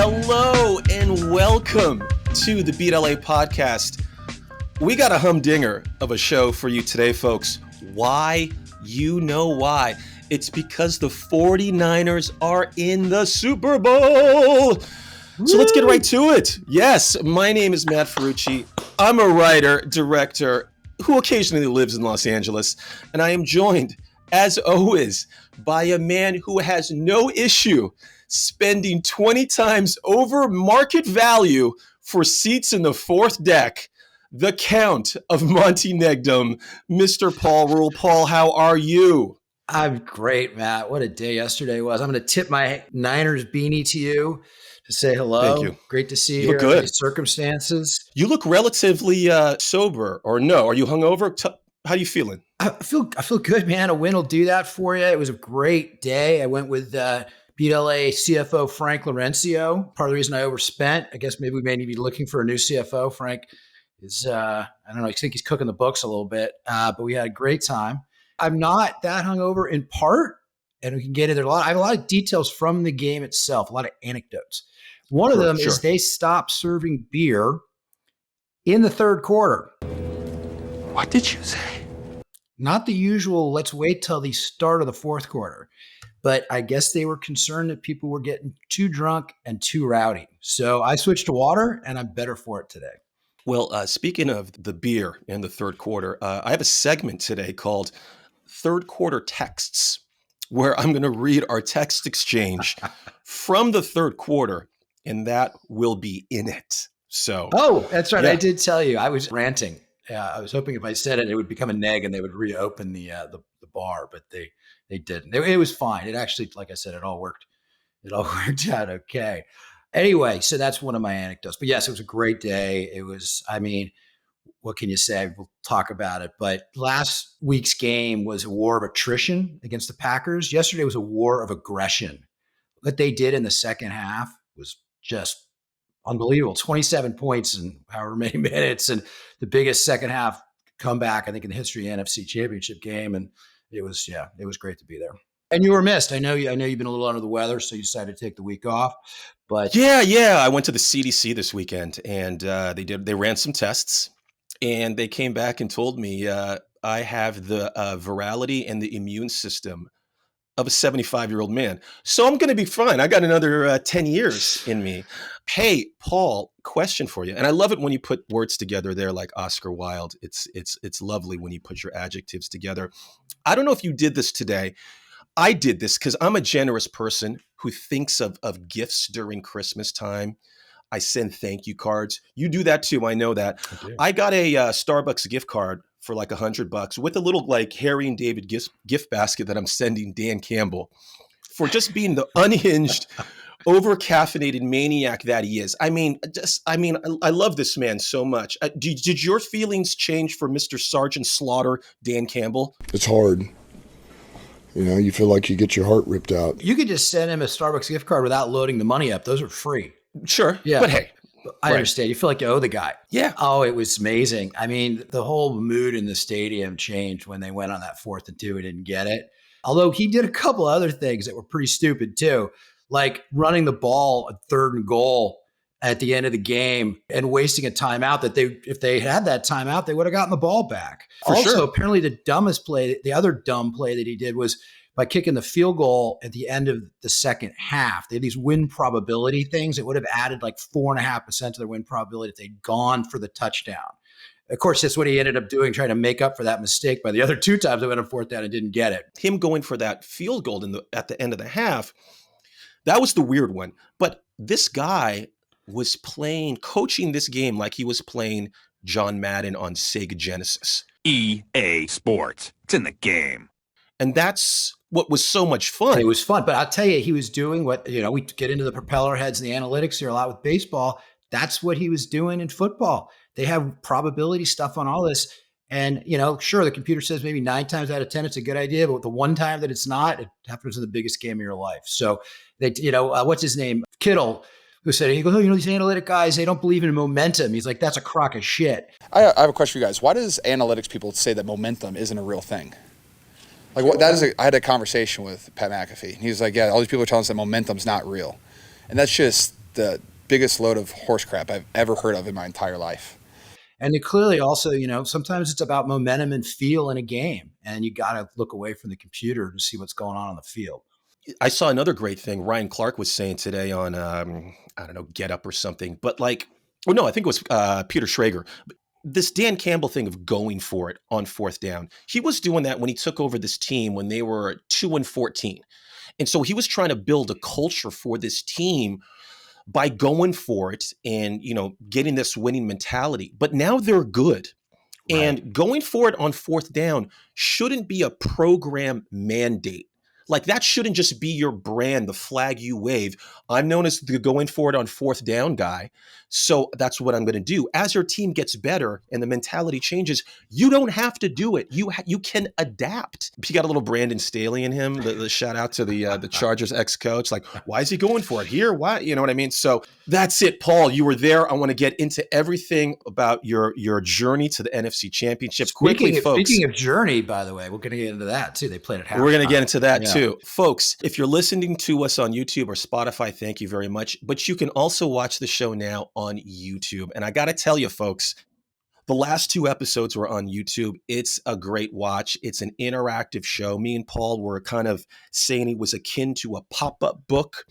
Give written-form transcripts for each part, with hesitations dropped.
Hello and welcome to the Beat LA podcast. We got a humdinger of a show for you today, folks. Why? You know why. It's because the 49ers are in the Super Bowl. So let's get right to it. Yes, my name is Matt Ferrucci. I'm a writer, director who occasionally lives in Los Angeles, and I am joined, as always, by a man who has no issue spending 20 times over market value for seats in the fourth deck, the Count of Montenegdom, Mr. Paul Rule. Paul, how are you? I'm great, Matt. What a day yesterday was. I'm going to tip my Niners beanie to you to say hello. Thank you. Great to see You you look under good. these circumstances. You look relatively sober, or no? Are you hungover? How are you feeling? I feel good, man. A win will do that for you. It was a great day. I went with Beat LA CFO Frank Laurencio. Part of the reason I overspent, I guess maybe we may need to be looking for a new CFO. Frank is, I don't know, I think he's cooking the books a little bit, but we had a great time. I'm not that hungover in part, and we can get into I have a lot of details from the game itself, a lot of anecdotes. One of them is they stopped serving beer in the third quarter. What did you say? Not the usual, let's wait till the start of the fourth quarter. But I guess they were concerned that people were getting too drunk and too rowdy. So I switched to water, and I'm better for it today. Well, speaking of the beer in the third quarter, I have a segment today called Third Quarter Texts, where I'm going to read our text exchange from the third quarter, and that will be in it. So, that's right. Yeah. I did tell you I was ranting. I was hoping if I said it, it would become a neg and they would reopen the bar, but they didn't. It was fine. It actually, like I said, it all worked out okay. Anyway, so that's one of my anecdotes. But yes, it was a great day. It was, what can you say? We'll talk about it. But last week's game was a war of attrition against the Packers. Yesterday was a war of aggression. What they did in the second half was just unbelievable. 27 points in however many minutes, and the biggest second half comeback, I think, in the history of the NFC Championship Game. And it was great to be there. And you were missed. I know you've been a little under the weather, so you decided to take the week off. But yeah, I went to the CDC this weekend, and they ran some tests, and they came back and told me I have the virality and the immune system of a 75-year-old man. So I'm going to be fine. I got another 10 years in me. Hey, Paul, question for you. And I love it when you put words together there like Oscar Wilde. It's lovely when you put your adjectives together. I don't know if you did this today. I did this because I'm a generous person who thinks of gifts during Christmas time. I send thank you cards. You do that too. I know that. I got a Starbucks gift card for like $100 with a little like Harry and David gift basket that I'm sending Dan Campbell for just being the unhinged, over-caffeinated maniac that he is. I love this man so much. Did your feelings change for Mr. Sergeant Slaughter, Dan Campbell? It's hard. You feel like you get your heart ripped out. You could just send him a Starbucks gift card without loading the money up. Those are free. Sure. Yeah. But hey, I understand. You feel like you owe the guy. Yeah. Oh, it was amazing. The whole mood in the stadium changed when they went on that 4th and 2 and didn't get it. Although he did a couple other things that were pretty stupid too, like running the ball at 3rd and goal at the end of the game and wasting a timeout that if they had that timeout, they would have gotten the ball back. Apparently the other dumb play that he did was by kicking the field goal at the end of the second half. They had these win probability things that would have added like 4.5% to their win probability if they'd gone for the touchdown. Of course, that's what he ended up doing, trying to make up for that mistake by the other 2 times they went on 4th down and didn't get it. Him going for that field goal at the end of the half, that was the weird one. But this guy was coaching this game like he was playing John Madden on Sega Genesis. EA Sports. It's in the game. And that's what was so much fun. It was fun. But I'll tell you, he was doing what, we get into the propeller heads and the analytics here a lot with baseball. That's what he was doing in football. They have probability stuff on all this. And, sure, the computer says maybe 9 times out of 10 it's a good idea, but the one time that it's not, it happens in the biggest game of your life. So, they, what's his name? Kittle, who said, he goes, these analytic guys, they don't believe in momentum. He's like, that's a crock of shit. I have a question for you guys. Why does analytics people say that momentum isn't a real thing? Like what that is, I had a conversation with Pat McAfee. He was like, "Yeah, all these people are telling us that momentum's not real," and that's just the biggest load of horse crap I've ever heard of in my entire life. And it clearly also, sometimes it's about momentum and feel in a game, and you got to look away from the computer to see what's going on the field. I saw another great thing Ryan Clark was saying today on, I don't know, Get Up or something, but like, well, no, I think it was Peter Schrager. This Dan Campbell thing of going for it on fourth down. He was doing that when he took over this team when they were 2-14. And so he was trying to build a culture for this team by going for it and, getting this winning mentality. But now they're good. Right. And going for it on fourth down shouldn't be a program mandate. Like that shouldn't just be your brand, the flag you wave. I'm known as the going for it on fourth down guy. So that's what I'm going to do. As your team gets better and the mentality changes, you don't have to do it. You can adapt. He got a little Brandon Staley in him. The shout out to the Chargers ex-coach. Like, why is he going for it here? Why? You know what I mean? So that's it, Paul. You were there. I want to get into everything about your journey to the NFC Championship. Quickly, folks. Speaking of journey, by the way, we're going to get into that too. They played at halftime. We're going to get into that too. Folks, if you're listening to us on YouTube or Spotify, thank you very much. But you can also watch the show now on YouTube. And I got to tell you, folks, the last 2 episodes were on YouTube. It's a great watch. It's an interactive show. Me and Paul were kind of saying it was akin to a pop-up book.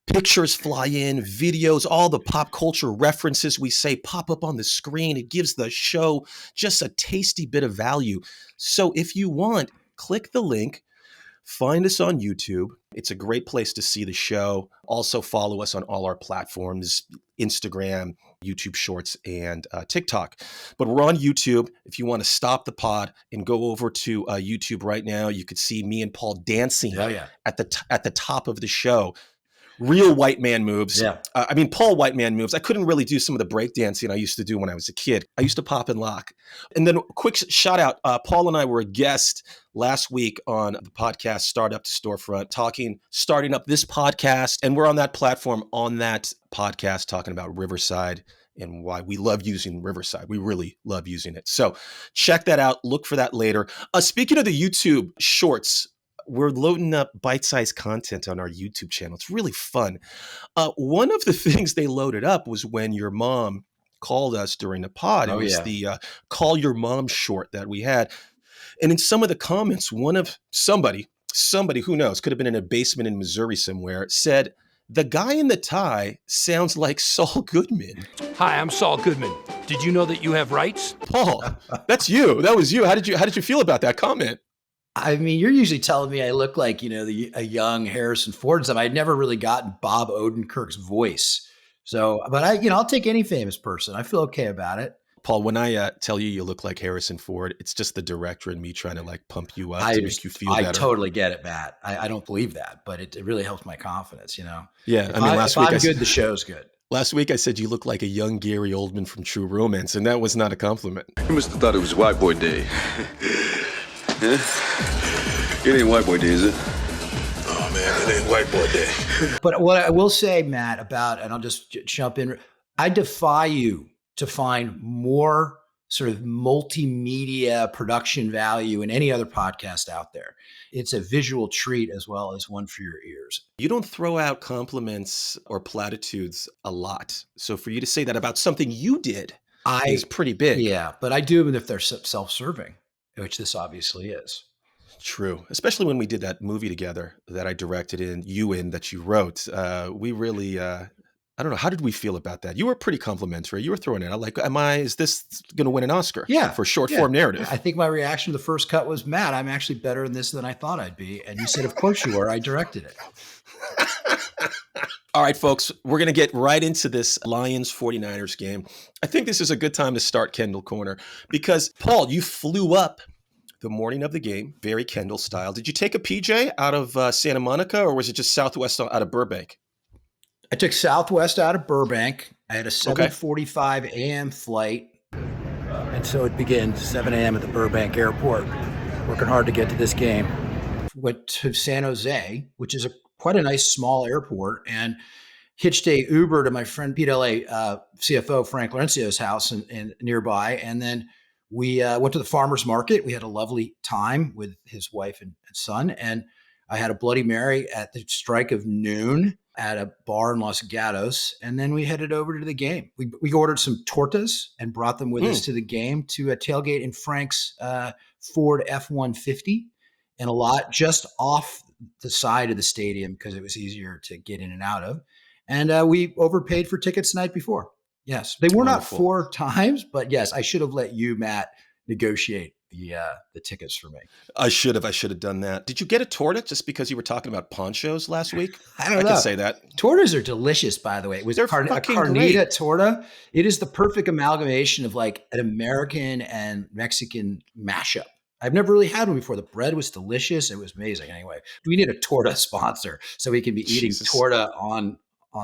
Pictures fly in, videos, all the pop culture references we say pop up on the screen. It gives the show just a tasty bit of value. So if you want, click the link. Find us on YouTube. It's a great place to see the show. Also follow us on all our platforms, Instagram, YouTube Shorts, and TikTok. But we're on YouTube. If you want to stop the pod and go over to YouTube right now, you could see me and Paul dancing at the top of the show. Real white man moves. Yeah. Paul white man moves. I couldn't really do some of the breakdancing I used to do when I was a kid. I used to pop and lock. And then quick shout out. Paul and I were a guest last week on the podcast, Startup to Storefront, starting up this podcast. And we're on that platform, on that podcast, talking about Riverside and why we love using Riverside. We really love using it. So check that out. Look for that later. Speaking of the YouTube Shorts, we're loading up bite-sized content on our YouTube channel. It's really fun. One of the things they loaded up was when your mom called us during the pod. It was the Call Your Mom short that we had. And in some of the comments, one of somebody, who knows, could have been in a basement in Missouri somewhere, said, "The guy in the tie sounds like Saul Goodman." Hi, I'm Saul Goodman. Did you know that you have rights? Paul, that's you. That was you. How did you feel about that comment? I mean, you're usually telling me I look like, a young Harrison Ford. So I'd never really gotten Bob Odenkirk's voice. So, but I'll take any famous person. I feel okay about it. Paul, when I tell you look like Harrison Ford, it's just the director and me trying to pump you up to make you feel better. I totally get it, Matt. I don't believe that, but it really helps my confidence, Yeah. Last week, if I'm good, the show's good. Last week I said you look like a young Gary Oldman from True Romance, and that was not a compliment. You must have thought it was White Boy Day. Yeah? It ain't White Boy Day, is it? Oh, man, it ain't White Boy Day. But what I will say, Matt, and I'll just jump in, I defy you to find more sort of multimedia production value in any other podcast out there. It's a visual treat as well as one for your ears. You don't throw out compliments or platitudes a lot. So for you to say that about something you did is pretty big. Yeah, but I do them if they're self-serving, which this obviously is. True. Especially when we did that movie together that I directed that you wrote. We really, I don't know. How did we feel about that? You were pretty complimentary. You were throwing it out like, is this going to win an Oscar? Yeah. For short form narrative. I think my reaction to the first cut was, Matt, I'm actually better in this than I thought I'd be. And you said, of course you were. I directed it. All right, folks, we're going to get right into this Lions 49ers game. I think this is a good time to start Kendall Corner because, Paul, you flew up the morning of the game, very Kendall style. Did you take a PJ out of Santa Monica, or was it just Southwest out of Burbank? I took Southwest out of Burbank. I had a 7:45 a.m. flight. And so it begins 7 a.m. at the Burbank airport. Working hard to get to this game. Went to San Jose, which is quite a nice small airport, and hitched a Uber to my friend Pete LA CFO Frank Laurencio's house in nearby. And then we went to the farmer's market. We had a lovely time with his wife and son. And I had a Bloody Mary at the strike of noon. at a bar in Los Gatos, and then we headed over to the game. We ordered some tortas and brought them with us to the game to a tailgate in Frank's Ford F-150 and a lot just off the side of the stadium because it was easier to get in and out of. And we overpaid for tickets the night before. Yes, they were Wonderful. not 4 times, but yes, I should have let you, Matt, negotiate the tickets for me. I should have done that. Did you get a torta just because you were talking about ponchos last week? I don't know. can say that. Tortas are delicious, by the way. It was a They're fucking carnita great. torta. It is the perfect amalgamation of like an American and Mexican mashup. I've never really had one before. The bread was delicious. It was amazing. Anyway, we need a torta sponsor so we can be eating Jesus. torta on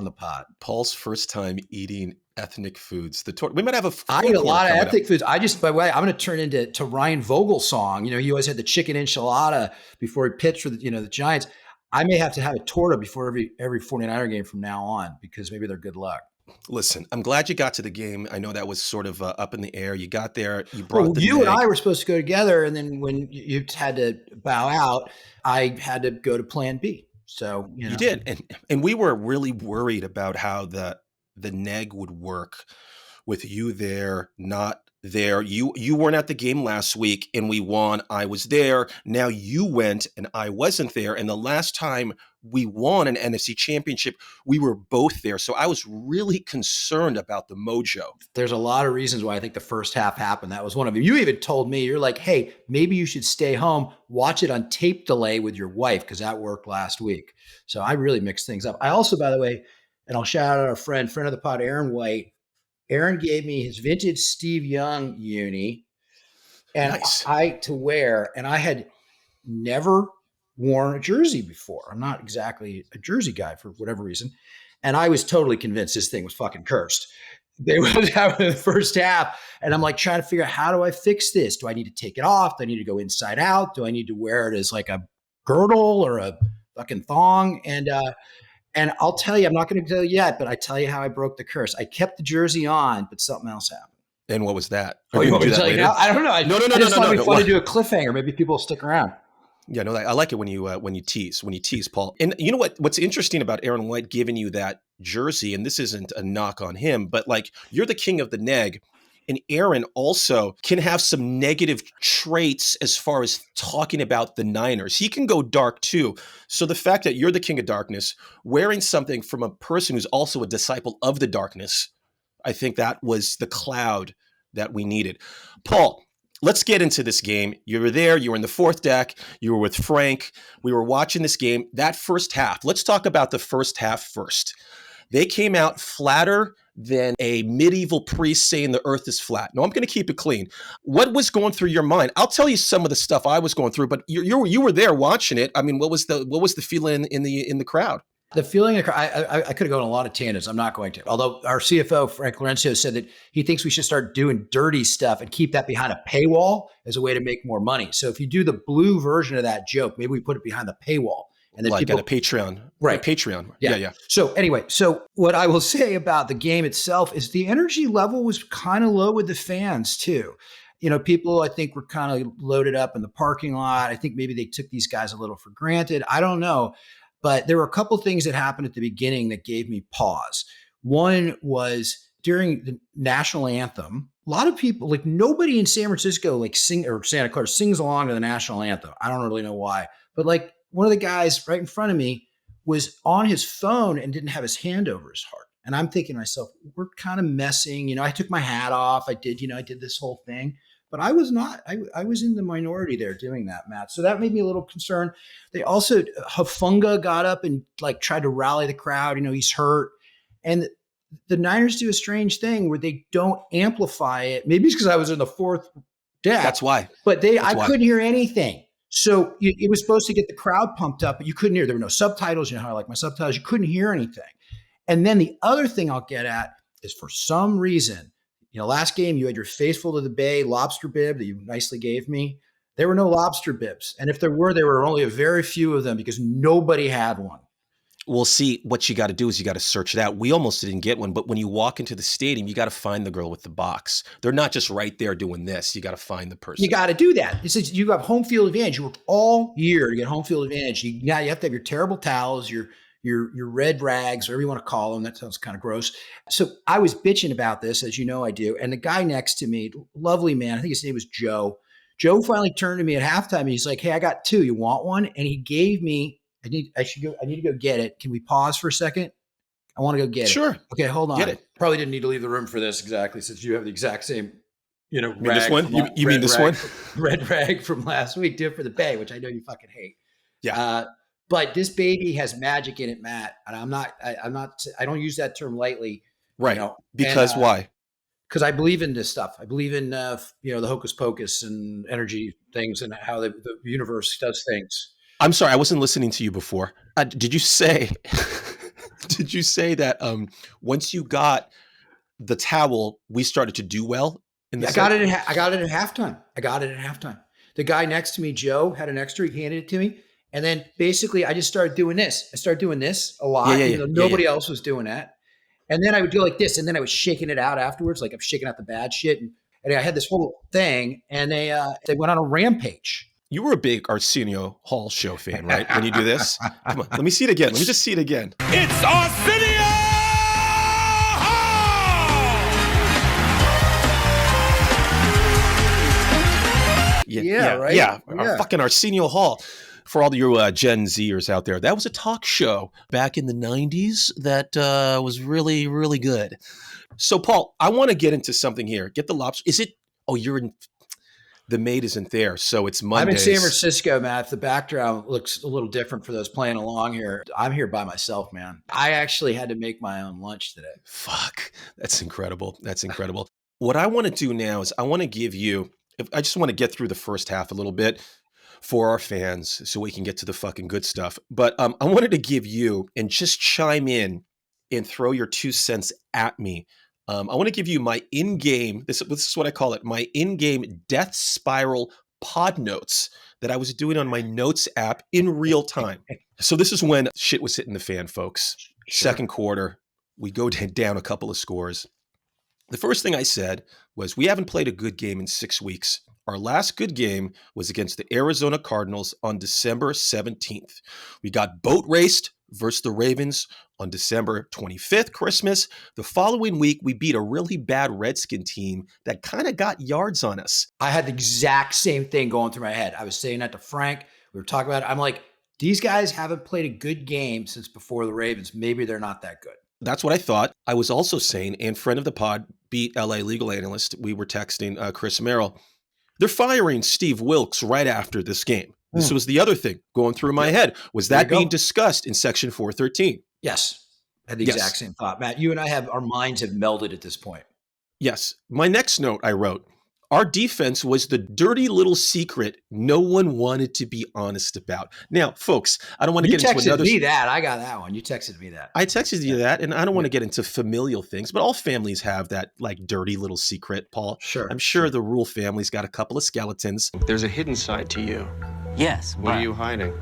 the pod. Paul's first time eating ethnic foods. The torta. We might have a. I food eat a court lot of coming up. ethnic foods. I just, by the way, I'm going to turn into Ryan Vogel's song. He always had the chicken enchilada before he pitched for the Giants. I may have to have a torta before every 49er game from now on because maybe they're good luck. Listen, I'm glad you got to the game. I know that was sort of up in the air. You got there. You brought Well, the you and neg. I were supposed to go together, and then when you had to bow out, I had to go to Plan B. So You did, and we were really worried about how the neg would work with you there, not there. You weren't at the game last week, and we won. I was there. Now you went, and I wasn't there. And the last time we won an NFC Championship, we were both there. So I was really concerned about the mojo. There's a lot of reasons why I think the first half happened. That was one of them. You even told me, you're like, hey, maybe you should stay home, watch it on tape delay with your wife, because that worked last week. So I really mixed things up. I also, by the way, and I'll shout out our friend of the pod, Aaron White. Aaron gave me his vintage Steve Young uni and Nice. to wear, and I had never worn a jersey before. I'm not exactly a jersey guy for whatever reason. And I was totally convinced this thing was fucking cursed. They was having the first half, and I'm like trying to figure out, how do I fix this? Do I need to take it off? Do I need to go inside out? Do I need to wear it as like a girdle or a fucking thong? And I'll tell you, I'm not going to tell you yet, but I tell you how I broke the curse. I kept the jersey on, but something else happened. And what was that? Oh, Or you do want me do to that tell you later? now? I don't know. I No. just thought it'd be fun What? to do a cliffhanger. Maybe people will stick around. Yeah, no, I like it when you tease, Paul. And you know what's interesting about Aaron White giving you that jersey, and this isn't a knock on him, but like, you're the king of the neg, and Aaron also can have some negative traits as far as talking about the Niners. He can go dark too. So the fact that you're the king of darkness, wearing something from a person who's also a disciple of the darkness, I think that was the cloud that we needed. Paul, let's get into this game. You were there. You were in the fourth deck. You were with Frank. We were watching this game. That first half. Let's talk about the first half first. They came out flatter than a medieval priest saying the earth is flat. No, I'm going to keep it clean. What was going through your mind? I'll tell you some of the stuff I was going through, but you were there watching it. I mean, what was the feeling in the crowd? The feeling, I could have gone on a lot of tangents. I'm not going to. Although our CFO, Frank Lorenzo, said that he thinks we should start doing dirty stuff and keep that behind a paywall as a way to make more money. So if you do the blue version of that joke, maybe we put it behind the paywall. And then Like people, at a Patreon. Right. A Patreon. Yeah. Yeah. So anyway, what I will say about the game itself is the energy level was kind of low with the fans too. People I think were kind of loaded up in the parking lot. I think maybe they took these guys a little for granted. I don't know. But there were a couple of things that happened at the beginning that gave me pause. One was during the national anthem, a lot of people, like nobody in San Francisco, like or Santa Clara sings along to the national anthem. I don't really know why, but like one of the guys right in front of me was on his phone and didn't have his hand over his heart. And I'm thinking to myself, we're kind of messing, I took my hat off. I did this whole thing. But I was not, I was in the minority there doing that, Matt. So that made me a little concerned. They also, Hafunga got up and like tried to rally the crowd. He's hurt. And the Niners do a strange thing where they don't amplify it. Maybe it's because I was in the fourth deck. That's why. But I couldn't hear anything. So it was supposed to get the crowd pumped up, but you couldn't hear. There were no subtitles. You know how I like my subtitles. You couldn't hear anything. And then the other thing I'll get at is for some reason, last game you had your Faithful to the Bay lobster bib that you nicely gave me. There were no lobster bibs. And if there were only a very few of them because nobody had one. Well, see, what you got to do is you got to search it out. We almost didn't get one, but when you walk into the stadium, you got to find the girl with the box. They're not just right there doing this. You got to find the person. You got to do that. It's you have home field advantage. You worked all year to get home field advantage. Now you have to have your terrible towels, your your red rags, whatever you want to call them. That sounds kind of gross. So I was bitching about this, as you know I do. And the guy next to me, lovely man, I think his name was Joe. Joe finally turned to me at halftime and he's like, "Hey, I got two. You want one?" And he gave me, I need to go get it. Can we pause for a second? I want to go get it. Sure. Okay, hold on. Get it. Probably didn't need to leave the room for this exactly, since you have the exact same, You mean this one? You mean this one? Red rag from last week. Do it for the Bay, which I know you fucking hate. Yeah. But this baby has magic in it, Matt. And I don't use that term lightly. Right. You know, Because why? Because I believe in this stuff. I believe in, the hocus pocus and energy things and how the universe does things. I'm sorry, I wasn't listening to you before. Did you say that once you got the towel, we started to do well? I got it at halftime. The guy next to me, Joe, had an extra. He handed it to me. And then basically I just started doing this. I started doing this a lot. Nobody else was doing that. And then I would do like this. And then I was shaking it out afterwards. Like I'm shaking out the bad shit. And I had this whole thing. And they went on a rampage. You were a big Arsenio Hall show fan, right? When you do this? Come on, let me see it again. Let me just see it again. It's Arsenio Hall! Right? Yeah. Our fucking Arsenio Hall. For all your Gen Zers out there, that was a talk show back in the 90s that was really, really good. So, Paul, I want to get into something here. Get the lobster. Is it? Oh, you're in. The maid isn't there, so it's Mondays. I'm in San Francisco, Matt. The background looks a little different for those playing along here. I'm here by myself, man. I actually had to make my own lunch today. Fuck. That's incredible. What I want to do now is I want to give you, I just want to get through the first half a little bit for our fans so we can get to the fucking good stuff. But I wanted to give you, and just chime in and throw your 2 cents at me. I want to give you my in-game, this is what I call it, my in-game death spiral pod notes that I was doing on my notes app in real time. So this is when shit was hitting the fan, folks. Sure. Second quarter, we go down a couple of scores. The first thing I said was, we haven't played a good game in 6 weeks. Our last good game was against the Arizona Cardinals on December 17th. We got boat raced versus the Ravens on December 25th, Christmas. The following week, we beat a really bad Redskin team that kind of got yards on us. I had the exact same thing going through my head. I was saying that to Frank. We were talking about it. I'm like, these guys haven't played a good game since before the Ravens. Maybe they're not that good. That's what I thought. I was also saying, and friend of the pod, beat LA legal analyst, we were texting Chris Merrill, they're firing Steve Wilkes right after this game. This was the other thing going through my head. Was that being discussed in Section 413? Yes. I had the exact same thought. Matt, you and I our minds have melded at this point. Yes. My next note I wrote, our defense was the dirty little secret no one wanted to be honest about. Now, folks, I don't want to get into another. You texted me that. I got that one. You texted me that. I texted you that, and I don't want to get into familial things, but all families have that like dirty little secret, Paul. Sure. I'm sure the Rule family's got a couple of skeletons. There's a hidden side to you. Yes. What are you hiding?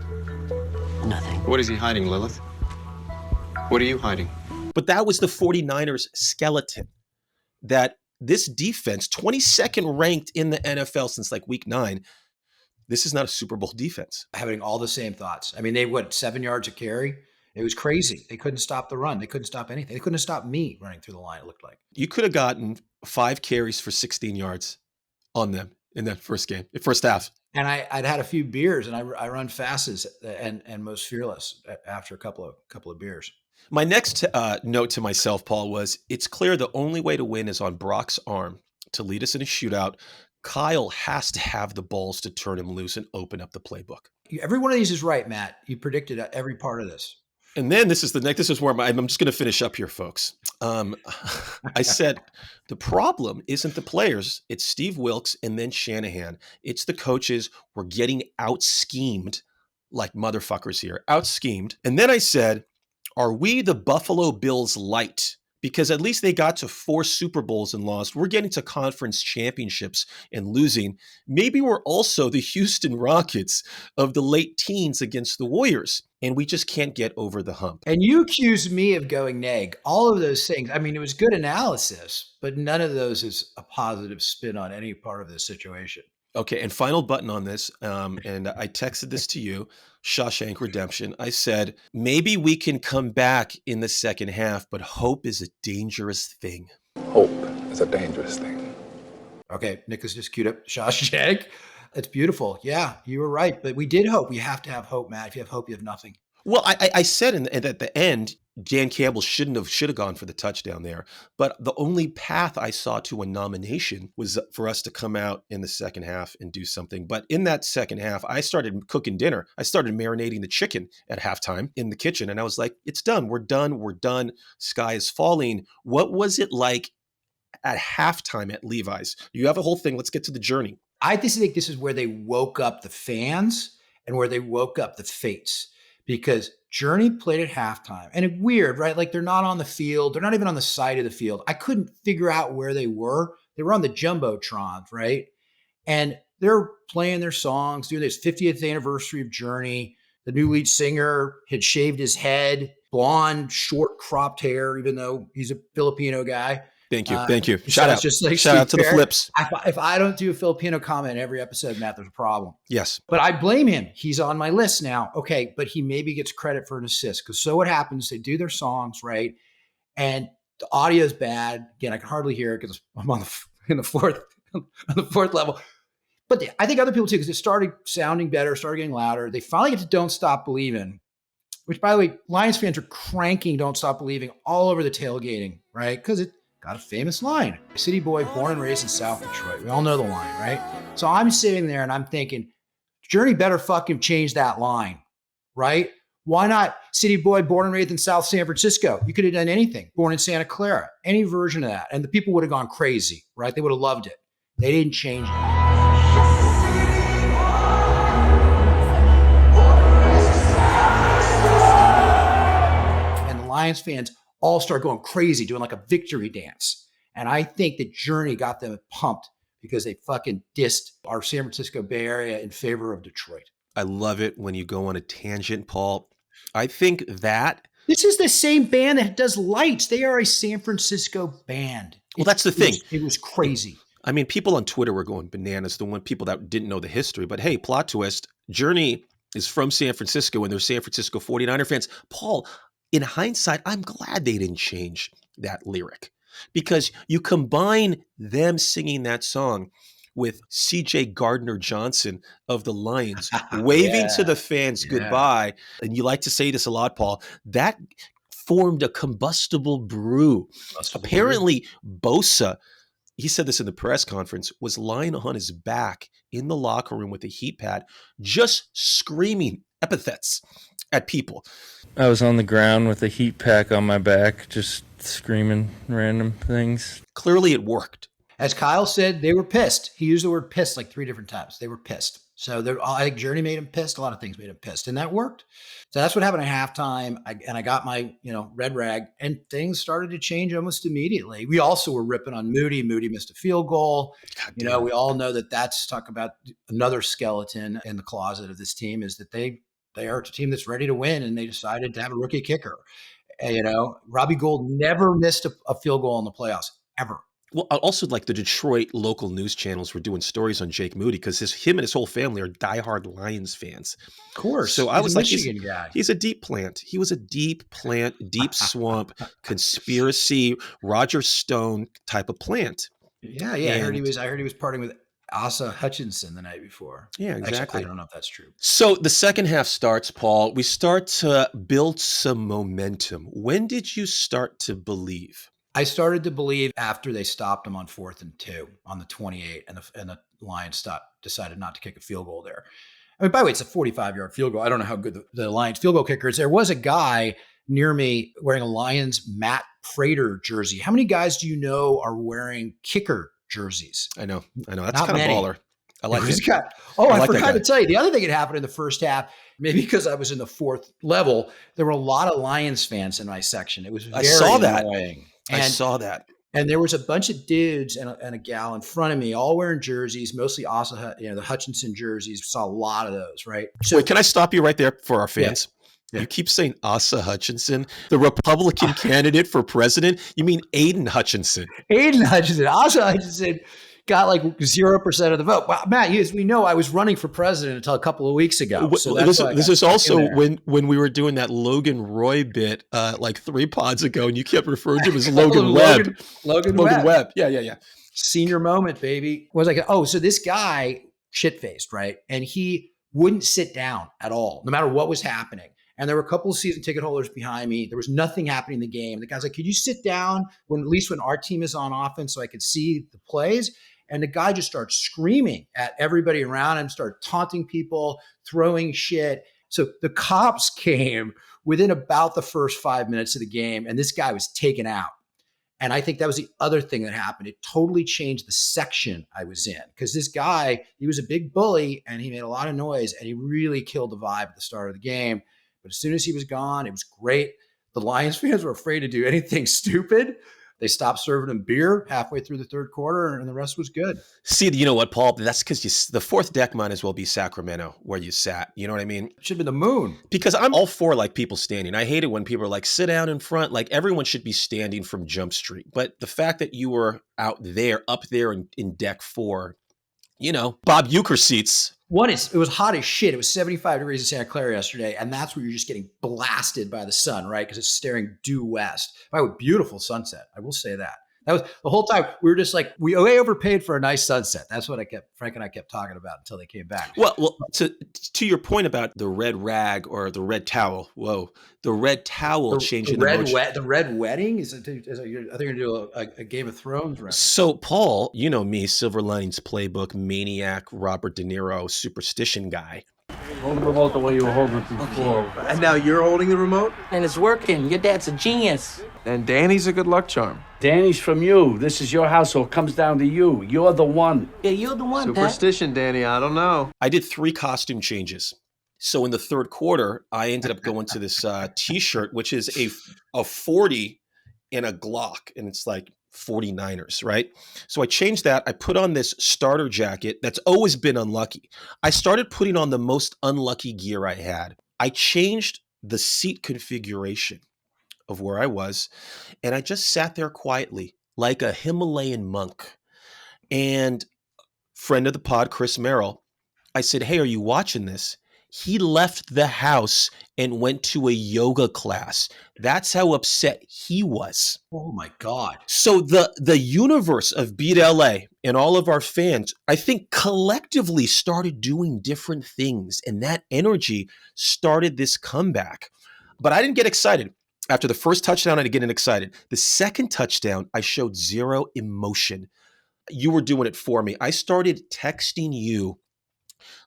Nothing. What is he hiding, Lilith? What are you hiding? But that was the 49ers skeleton. That this defense, 22nd ranked in the NFL since like week 9, this is not a Super Bowl defense. Having all the same thoughts. I mean, they 7 yards a carry? It was crazy. They couldn't stop the run. They couldn't stop anything. They couldn't stop me running through the line, it looked like. You could have gotten 5 carries for 16 yards on them in that first half. And I'd had a few beers, and I run fastest and most fearless after a couple of beers. My next note to myself, Paul, was it's clear the only way to win is on Brock's arm to lead us in a shootout. Kyle has to have the balls to turn him loose and open up the playbook. Every one of these is right, Matt. You predicted every part of this. And then this is the next. This is where I'm just going to finish up here, folks. I said the problem isn't the players; it's Steve Wilkes and then Shanahan. It's the coaches. We're getting out schemed like motherfuckers here, out schemed. And then I said, are we the Buffalo Bills light? Because at least they got to 4 Super Bowls and lost. We're getting to conference championships and losing. Maybe we're also the Houston Rockets of the late teens against the Warriors, and we just can't get over the hump. And you accused me of going neg. All of those things. I mean, it was good analysis, but none of those is a positive spin on any part of this situation. Okay, and final button on this, and I texted this to you, Shawshank Redemption. I said, maybe we can come back in the second half, but hope is a dangerous thing. Hope is a dangerous thing. Okay, Nicholas just queued up Shawshank. It's beautiful. Yeah, you were right. But we did hope. You have to have hope, Matt. If you have hope, you have nothing. Well, I said at the end, Dan Campbell should have gone for the touchdown there. But the only path I saw to a nomination was for us to come out in the second half and do something. But in that second half, I started cooking dinner. I started marinating the chicken at halftime in the kitchen. And I was like, it's done. We're done. We're done. Sky is falling. What was it like at halftime at Levi's? You have a whole thing. Let's get to the journey. I just think this is where they woke up the fans and where they woke up the fates. Because Journey played at halftime. And it's weird, right? Like they're not on the field. They're not even on the side of the field. I couldn't figure out where they were. They were on the Jumbotron, right? And they're playing their songs, doing this 50th anniversary of Journey. The new lead singer had shaved his head, blonde, short cropped hair, even though he's a Filipino guy. Thank you. Thank you. Shout out to the Flips. If I don't do a Filipino comment in every episode, Matt, there's a problem. Yes. But I blame him. He's on my list now. Okay, but he maybe gets credit for an assist. Because so what happens, they do their songs, right? And the audio is bad. Again, I can hardly hear it because I'm on the fourth level. But I think other people too, because it started sounding better, started getting louder. They finally get to Don't Stop Believin', which, by the way, Lions fans are cranking Don't Stop Believing all over the tailgating, right? Because it got a famous line. City boy, born and raised in South Detroit. We all know the line, right? So I'm sitting there and I'm thinking, Journey better fucking change that line, right? Why not city boy, born and raised in South San Francisco? You could have done anything. Born in Santa Clara, any version of that. And the people would have gone crazy, right? They would have loved it. They didn't change it. And the Lions fans all start going crazy, doing like a victory dance. And I think that Journey got them pumped because they fucking dissed our San Francisco Bay Area in favor of Detroit. I love it when you go on a tangent, Paul. I think that... This is the same band that does Lights. They are a San Francisco band. Well, that's the thing. It was crazy. I mean, people on Twitter were going bananas, the one people that didn't know the history. But hey, plot twist, Journey is from San Francisco and they're San Francisco 49er fans. Paul, in hindsight, I'm glad they didn't change that lyric because you combine them singing that song with CJ Gardner-Johnson of the Lions waving to the fans goodbye. And you like to say this a lot, Paul, that formed a combustible brew. Apparently, Bosa, he said this in the press conference, was lying on his back in the locker room with a heat pad, just screaming epithets at people. I was on the ground with a heat pack on my back, just screaming random things. Clearly it worked. As Kyle said, they were pissed. He used the word pissed like 3 different times. They were pissed. So I think Journey made him pissed. A lot of things made him pissed, and that worked. So that's what happened at halftime. I got my red rag, and things started to change almost immediately. We also were ripping on Moody. Moody missed a field goal. We all know that's talk about another skeleton in the closet of this team is that they are a team that's ready to win, and they decided to have a rookie kicker. And, Robbie Gould never missed a field goal in the playoffs ever. Well, also like the Detroit local news channels were doing stories on Jake Moody because him and his whole family are diehard Lions fans. Of course. So I was like, guy. He's a deep plant. He was a deep plant, deep swamp, conspiracy, Roger Stone type of plant. Yeah. I heard he was partying with Asa Hutchinson the night before. Yeah, exactly. Actually, I don't know if that's true. So the second half starts, Paul. We start to build some momentum. When did you start to believe? I started to believe after they stopped him on 4th and 2 on the 28, and the Lions decided not to kick a field goal there. I mean, by the way, it's a 45-yard field goal. I don't know how good the Lions field goal kicker is. There was a guy near me wearing a Lions Matt Prater jersey. How many guys do you know are wearing kicker jerseys? I know. That's kind of baller. I like it. I forgot to tell you. The other thing that happened in the first half, maybe because I was in the 4th level, there were a lot of Lions fans in my section. It was very annoying. I saw that. And there was a bunch of dudes and a gal in front of me, all wearing jerseys, mostly also, the Hutchinson jerseys. We saw a lot of those, right? So, wait, can I stop you right there for our fans? Yeah. You keep saying Asa Hutchinson, the Republican candidate for president. You mean Aiden Hutchinson? Aiden Hutchinson. Asa Hutchinson got like 0% of the vote. Well, Matt, as we know, I was running for president until a couple of weeks ago. So this is also when we were doing that Logan Roy bit like 3 pods ago, and you kept referring to him as Logan Webb. Logan Webb. Yeah. Senior moment, baby. Was like, oh, so this guy shit-faced, right? And he wouldn't sit down at all, no matter what was happening. And there were a couple of season ticket holders behind me. There was nothing happening in the game. The guy's like, could you sit down at least when our team is on offense so I could see the plays? And the guy just starts screaming at everybody around him, started taunting people, throwing shit. So the cops came within about the first 5 minutes of the game, and this guy was taken out. And I think that was the other thing that happened. It totally changed the section I was in, because this guy, he was a big bully and he made a lot of noise, and he really killed the vibe at the start of the game. But as soon as he was gone, it was great. The Lions fans were afraid to do anything stupid. They stopped serving them beer halfway through the third quarter, and the rest was good. See, you know what, Paul? That's because the fourth deck might as well be Sacramento, where you sat. You know what I mean? It should be the moon. Because I'm all for like people standing. I hate it when people are like, sit down in front. Like everyone should be standing from Jump Street. But the fact that you were out there, up there in deck 4, you know, Bob Uecker seats. It was hot as shit. It was 75 degrees in Santa Clara yesterday, and that's where you're just getting blasted by the sun, right? Because it's staring due west. By the way, beautiful sunset. I will say that. That was the whole time we were just like, we way overpaid for a nice sunset. That's what Frank and I kept talking about until they came back. Well, to your point about the red rag or the red towel. Whoa, the red towel changing the motion. The red wedding? I think you're going to do a Game of Thrones reference. So, Paul, you know me, Silver Linings Playbook, maniac, Robert De Niro, superstition guy. Hold the remote the way you were holding it before. And now you're holding the remote? And it's working. Your dad's a genius. And Danny's a good luck charm. Danny's from you. This is your house, so it comes down to you. You're the one. Yeah, you're the one, Superstition, Danny, I don't know. I did 3 costume changes. So in the third quarter, I ended up going to this T-shirt, which is a 40 and a Glock, and it's like 49ers, right? So I changed that. I put on this starter jacket that's always been unlucky. I started putting on the most unlucky gear I had. I changed the seat configuration of where I was, and I just sat there quietly like a Himalayan monk. And friend of the pod, Chris Merrill, I said, hey, are you watching this? He left the house and went to a yoga class. That's how upset he was. Oh my God. So the universe of Beat LA and all of our fans, I think collectively started doing different things, and that energy started this comeback. But I didn't get excited. After the first touchdown, I didn't get excited. The second touchdown, I showed zero emotion. You were doing it for me. I started texting you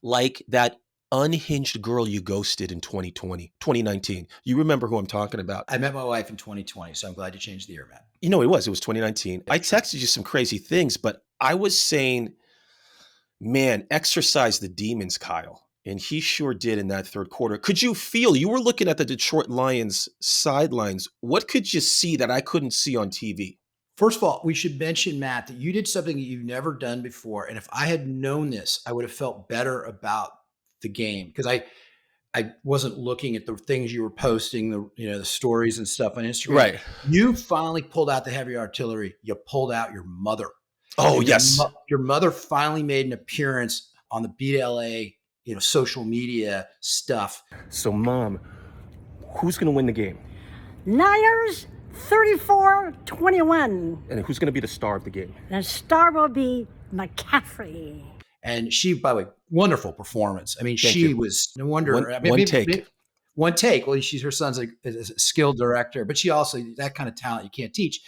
like that unhinged girl you ghosted in 2019. You remember who I'm talking about. I met my wife in 2020, so I'm glad you changed the year, Matt. You know, it was 2019. I texted you some crazy things, but I was saying, man, exercise the demons, Kyle. And he sure did in that third quarter. Could you feel, you were looking at the Detroit Lions sidelines. What could you see that I couldn't see on TV? First of all, we should mention, Matt, that you did something that you've never done before. And if I had known this, I would have felt better about the game, because I wasn't looking at the things you were posting, the stories and stuff on Instagram. Right. You finally pulled out the heavy artillery. You pulled out your mother. Oh, yes. Your mother finally made an appearance on the Beat LA, social media stuff. So, Mom, who's going to win the game? Niners 34-21. And who's going to be the star of the game? The star will be McCaffrey. And she, by the way, wonderful performance. I mean, she was no wonder. One take. One take. Well, her son's a skilled director, but she also, that kind of talent you can't teach.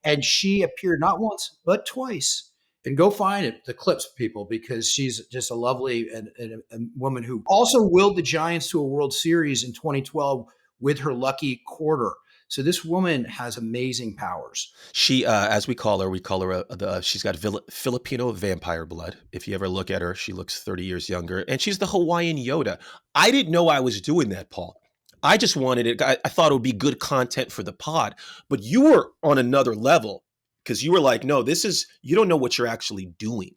And she appeared not once, but twice. And go find it, the clips, people, because she's just a lovely and a woman who also willed the Giants to a World Series in 2012 with her lucky quarter. So this woman has amazing powers. She, as we call her, she's got Filipino vampire blood. If you ever look at her, she looks 30 years younger. And she's the Hawaiian Yoda. I didn't know I was doing that, Paul. I just wanted it. I thought it would be good content for the pod. But you were on another level, because you were like, no, you don't know what you're actually doing.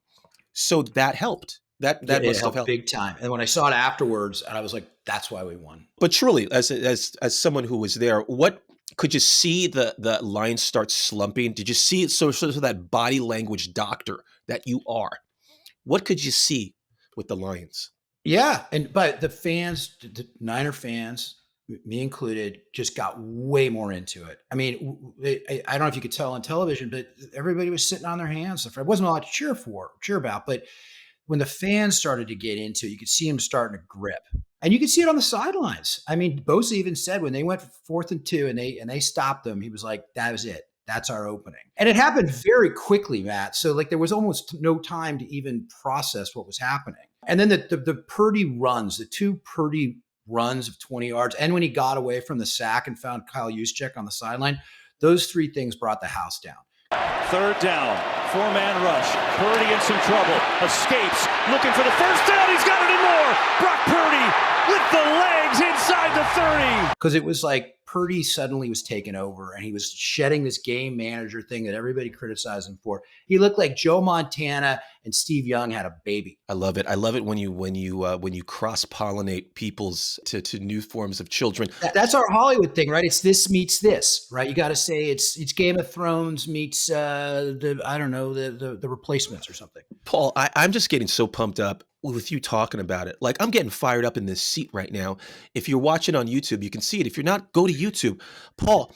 So that helped. That must have helped big time. And when I saw it afterwards, and I was like, that's why we won. But truly, as someone who was there, what could you see the line start slumping? Did you see it? So that body language doctor that you are. What could you see with the Lions? Yeah, but the fans, the Niner fans, me included, just got way more into it. I mean, I don't know if you could tell on television, but everybody was sitting on their hands. There wasn't a lot to cheer about, but when the fans started to get into it, you could see them starting to grip. And you could see it on the sidelines. I mean, Bosa even said when they went 4th and 2 and they stopped them, he was like, that was it. That's our opening. And it happened very quickly, Matt. So like there was almost no time to even process what was happening. And then the Purdy runs, the 2 Purdy runs of 20 yards, and when he got away from the sack and found Kyle Juszczyk on the sideline, those 3 things brought the house down. 3rd down, 4-man rush. Purdy in some trouble. Escapes, looking for the first down. He's got it and more. Brock Purdy with the legs inside the 30. Because it was like Purdy suddenly was taken over, and he was shedding this game manager thing that everybody criticized him for. He looked like Joe Montana and Steve Young had a baby. I love it. I love it when you cross pollinate people's to new forms of children. That's our Hollywood thing, right? It's this meets this, right? You got to say it's Game of Thrones meets the Replacements or something. Paul, I'm just getting so pumped up with you talking about it. Like, I'm getting fired up in this seat right now. If you're watching on YouTube, you can see it. If you're not, go to YouTube. Paul,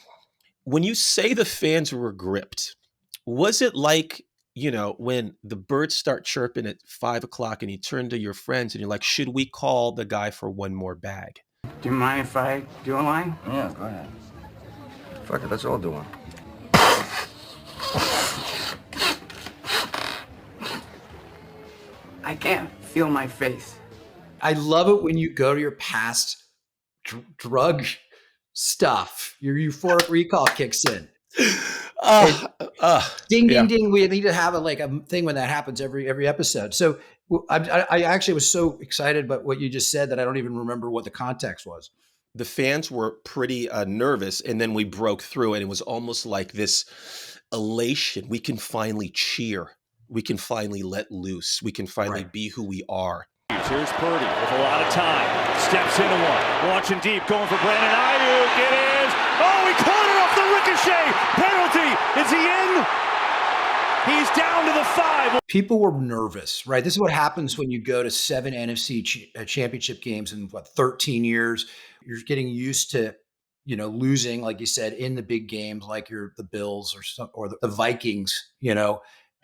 when you say the fans were gripped, was it like, when the birds start chirping at 5:00 and you turn to your friends and you're like, should we call the guy for one more bag? Do you mind if I do a line? Yeah, go ahead. Fuck it, let's all do one. I can't feel my face. I love it when you go to your past drug stuff. Your euphoric recall kicks in. Ding, ding, ding. We need to have a thing when that happens every episode. So I actually was so excited about what you just said that I don't even remember what the context was. The fans were pretty nervous, and then we broke through, and it was almost like this elation. We can finally cheer. We can finally let loose. We can finally be who we are. Here's Purdy with a lot of time. Steps into one. Launching deep. Going for Brandon Ayuk. It is. Oh, he caught it off the ricochet. Penalty. Is he in? He's down to the 5. People were nervous, right? This is what happens when you go to 7 NFC championship games in 13 years. You're getting used to, losing, like you said, in the big games, like the Bills or the Vikings,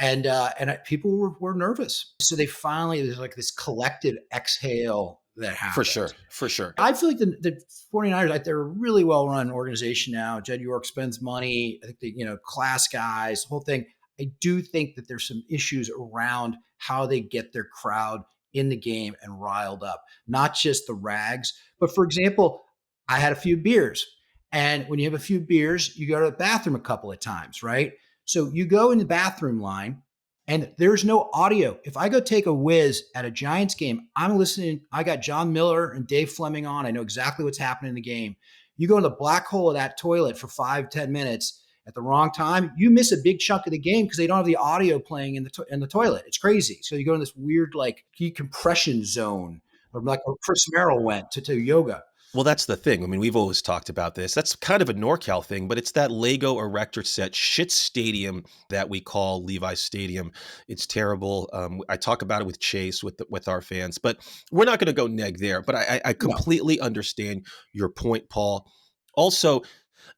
And people were nervous. So there's like this collective exhale that happened. For sure. I feel like the 49ers, they're a really well-run organization now. Jed York spends money. I think they, class guys, the whole thing. I do think that there's some issues around how they get their crowd in the game and riled up, not just the rags. But for example, I had a few beers. And when you have a few beers, you go to the bathroom a couple of times, right? So you go in the bathroom line and there's no audio. If I go take a whiz at a Giants game, I'm listening. I got John Miller and Dave Fleming on. I know exactly what's happening in the game. You go in the black hole of that toilet for 5-10 minutes at the wrong time, you miss a big chunk of the game because they don't have the audio playing in the toilet. It's crazy. So you go in this weird decompression zone, or like Chris Merrill went to yoga. Well, that's the thing. I mean, we've always talked about this. That's kind of a NorCal thing, but it's that Lego erector set shit stadium that we call Levi Stadium. It's terrible. I talk about it with Chase, with our fans, but we're not going to go neg there. But I completely understand your point, Paul. Also,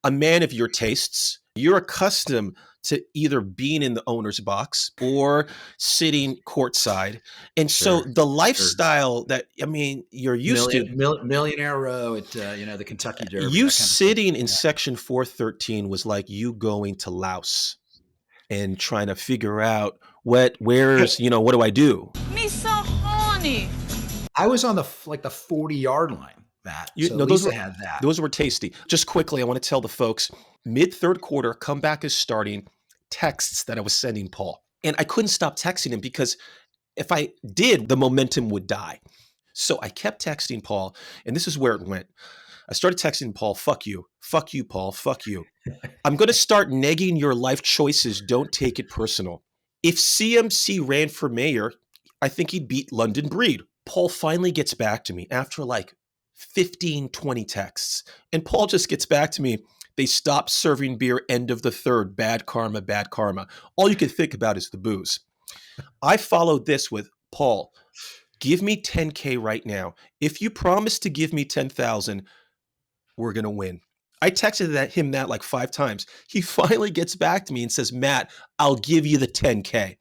a man of your tastes, you're accustomed to either being in the owner's box or sitting courtside. And so the lifestyle that, you're used to. Millionaire Row at, the Kentucky Derby. You sitting in section 413 was like you going to Laos and trying to figure out what do I do? Me so horny. I was on the 40-yard line. Those were tasty. Just quickly, I want to tell the folks, mid-third quarter, comeback is starting, texts that I was sending Paul. And I couldn't stop texting him because if I did, the momentum would die. So I kept texting Paul, and this is where it went. I started texting Paul, fuck you, Paul, fuck you. I'm going to start negging your life choices. Don't take it personal. If CMC ran for mayor, I think he'd beat London Breed. Paul finally gets back to me after 15, 20 texts. And Paul just gets back to me. They stopped serving beer end of the third. Bad karma, bad karma. All you can think about is the booze. I followed this with, Paul, give me 10K right now. If you promise to give me 10,000, we're going to win. I texted him that like 5 times. He finally gets back to me and says, Matt, I'll give you the 10K.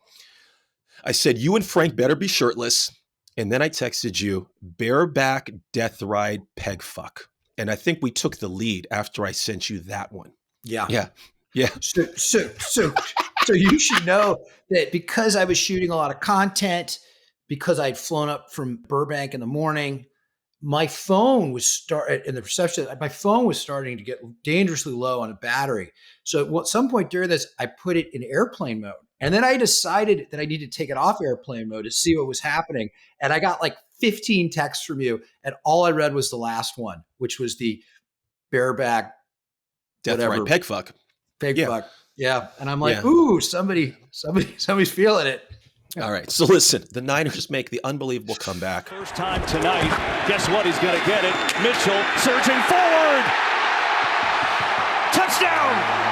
I said, you and Frank better be shirtless. And then I texted you, bareback, death ride, peg fuck. And I think we took the lead after I sent you that one. Yeah. Yeah. So you should know that because I was shooting a lot of content, because I'd flown up from Burbank in the morning, my phone was my phone was starting to get dangerously low on a battery. So at some point during this, I put it in airplane mode. And then I decided that I needed to take it off airplane mode to see what was happening. And I got like 15 texts from you. And all I read was the last one, which was the bareback, death ride, peg fuck. Fuck. Yeah. And I'm like, ooh, somebody's feeling it. All right. So listen, the Niners make the unbelievable comeback. First time tonight. Guess what? He's going to get it. Mitchell surging forward. Touchdown.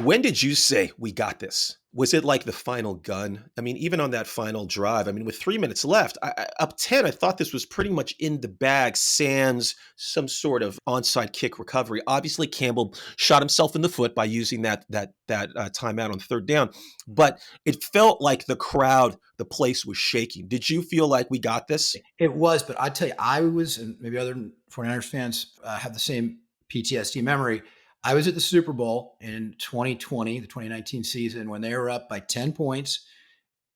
When did you say we got this? Was it like the final gun? I mean, even on that final drive, I mean, with 3 minutes left, up 10, I thought this was pretty much in the bag, sans some sort of onside kick recovery. Obviously, Campbell shot himself in the foot by using that timeout on 3rd down. But it felt like the crowd, the place was shaking. Did you feel like we got this? It was, but I tell you, I was, and maybe other 49ers fans have the same PTSD memory. I was at the Super Bowl in 2020, the 2019 season, when they were up by 10 points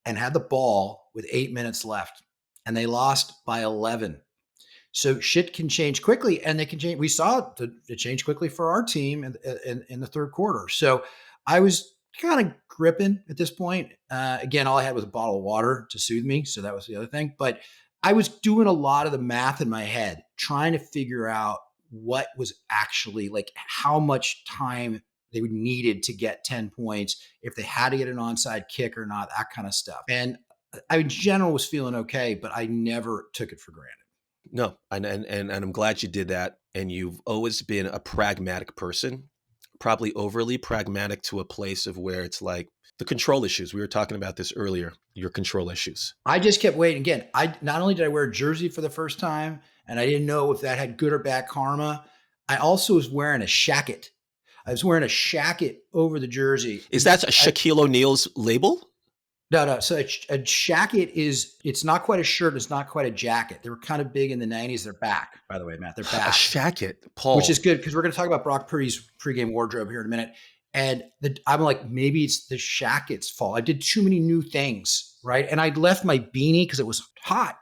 and had the ball with 8 minutes left, and they lost by 11. So shit can change quickly, and they can change. We saw it change quickly for our team in the 3rd quarter. So I was kind of gripping at this point. Again, all I had was a bottle of water to soothe me. So that was the other thing. But I was doing a lot of the math in my head, trying to figure out what was actually like how much time they would needed to get 10 points, if they had to get an onside kick or not, that kind of stuff. And I in general was feeling okay, but I never took it for granted. No, and I'm glad you did that. And you've always been a pragmatic person, probably overly pragmatic to a place of where it's like the control issues. We were talking about this earlier, your control issues. I just kept waiting. Again, not only did I wear a jersey for the first time, and I didn't know if that had good or bad karma, I also was wearing a shacket. I was wearing a shacket over the jersey. Is that Shaquille O'Neal's label? No. So a shacket it's not quite a shirt. It's not quite a jacket. They were kind of big in the 90s. They're back, by the way, Matt. They're back. A shacket, Paul. Which is good because we're going to talk about Brock Purdy's pregame wardrobe here in a minute. And I'm like, maybe it's the shacket's fault. I did too many new things, right? And I left my beanie because it was hot.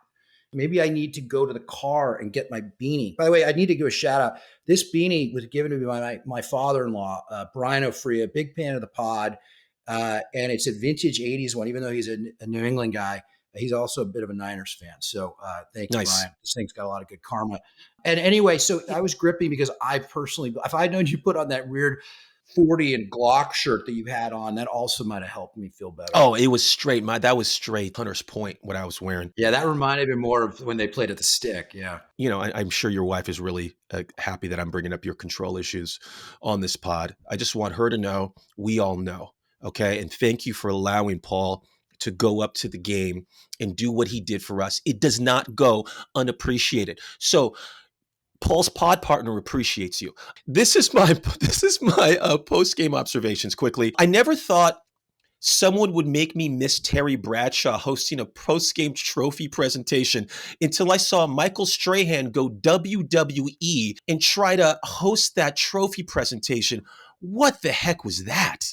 Maybe I need to go to the car and get my beanie. By the way, I need to give a shout out. This beanie was given to me by my father-in-law, Brian Ofria, big fan of the pod. And it's a vintage 80s one, even though he's a New England guy. He's also a bit of a Niners fan. So thanks, Brian. This thing's got a lot of good karma. And anyway, so I was gripping because I personally, if I had known you put on that weird 40 and Glock shirt that you had on, that also might have helped me feel better. Oh, it was straight. That was straight Hunter's Point, what I was wearing. Yeah, that reminded me more of when they played at the Stick. Yeah. You know, I'm sure your wife is really happy that I'm bringing up your control issues on this pod. I just want her to know, we all know. Okay. And thank you for allowing Paul to go up to the game and do what he did for us. It does not go unappreciated. So Paul's pod partner appreciates you. This is my post-game observations quickly. I never thought someone would make me miss Terry Bradshaw hosting a post-game trophy presentation until I saw Michael Strahan go WWE and try to host that trophy presentation. What the heck was that?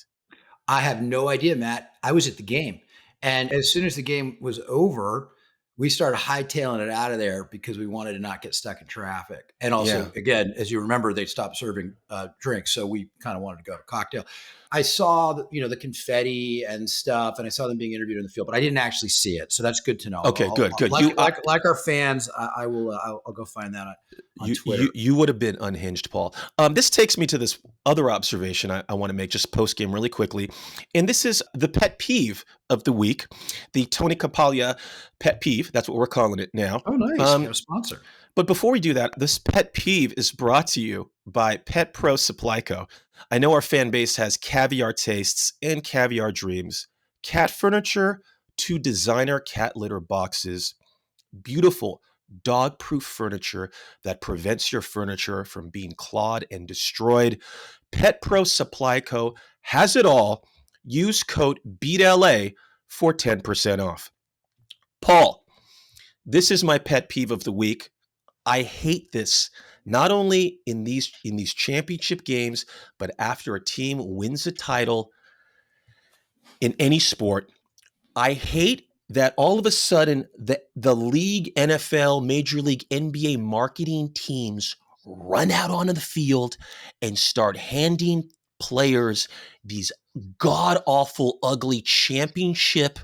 I have no idea, Matt. I was at the game. And as soon as the game was over, we started hightailing it out of there because we wanted to not get stuck in traffic. And also, again, as you remember, they stopped serving drinks. So we kind of wanted to go to a cocktail. I saw, the confetti and stuff, and I saw them being interviewed in the field, but I didn't actually see it. So that's good to know. Okay, good. Like our fans, I'll go find that on Twitter. You would have been unhinged, Paul. This takes me to this other observation I want to make just post-game really quickly. And this is the pet peeve of the week, the Tony Campagna pet peeve. That's what we're calling it now. Oh, nice. You have a sponsor. But before we do that, this pet peeve is brought to you by Pet Pro Supply Co. I know our fan base has caviar tastes and caviar dreams. cat furniture to designer cat litter boxes, beautiful dog-proof furniture that prevents your furniture from being clawed and destroyed. Pet Pro Supply Co. has it all. Use code BEATLA for 10% off. Paul, this is my pet peeve of the week. I hate this, not only in these championship games, but after a team wins a title in any sport. I hate that all of a sudden the league, NFL, Major League, NBA marketing teams run out onto the field and start handing players these god-awful, ugly championship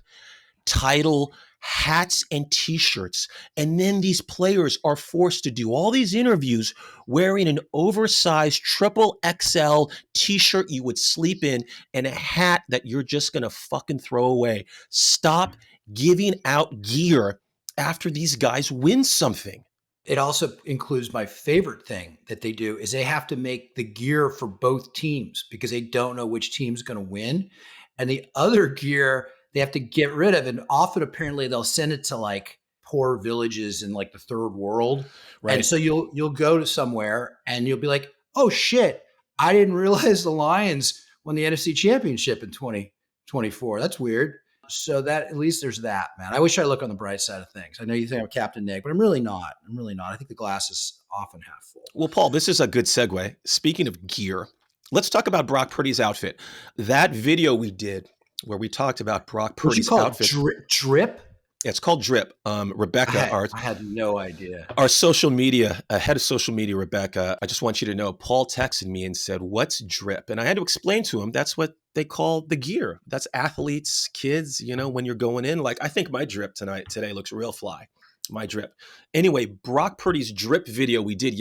title hats and t-shirts. And then these players are forced to do all these interviews wearing an oversized triple XL t-shirt you would sleep in and a hat that you're just going to fucking throw away. Stop giving out gear after these guys win something. It also includes my favorite thing that they do is they have to make the gear for both teams because they don't know which team's going to win. And the other gear they have to get rid of. And often apparently they'll send it to like poor villages in like the third world. Right. And so you'll go to somewhere and you'll be like, oh shit, I didn't realize the Lions won the NFC Championship in 2024. That's weird. So that at least there's that, man. I wish I look on the bright side of things. I know you think I'm Captain Nick, but I'm really not. I think the glass is often half full. Well, Paul, this is a good segue. Speaking of gear, let's talk about Brock Purdy's outfit. That video we did where we talked about Brock Purdy's outfit. Drip? Yeah, it's called Drip. Rebecca, I had no idea. Our social media, head of social media, Rebecca, I just want you to know, Paul texted me and said, what's Drip? And I had to explain to him, that's what they call the gear. That's athletes, kids, when you're going in. Like, I think my Drip today looks real fly. My Drip. Anyway, Brock Purdy's Drip video we did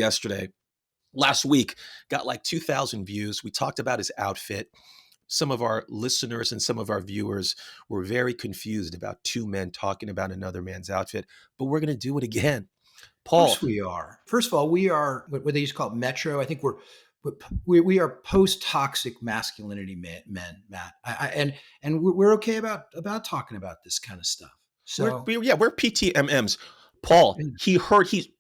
last week, got like 2,000 views. We talked about his outfit. Some of our listeners and some of our viewers were very confused about two men talking about another man's outfit, but we're going to do it again. Paul. Of course we are. First of all, we are what they used to call Metro. I think we are post-toxic masculinity men, Matt. And we're okay about talking about this kind of stuff. So we're PTMMs. Paul,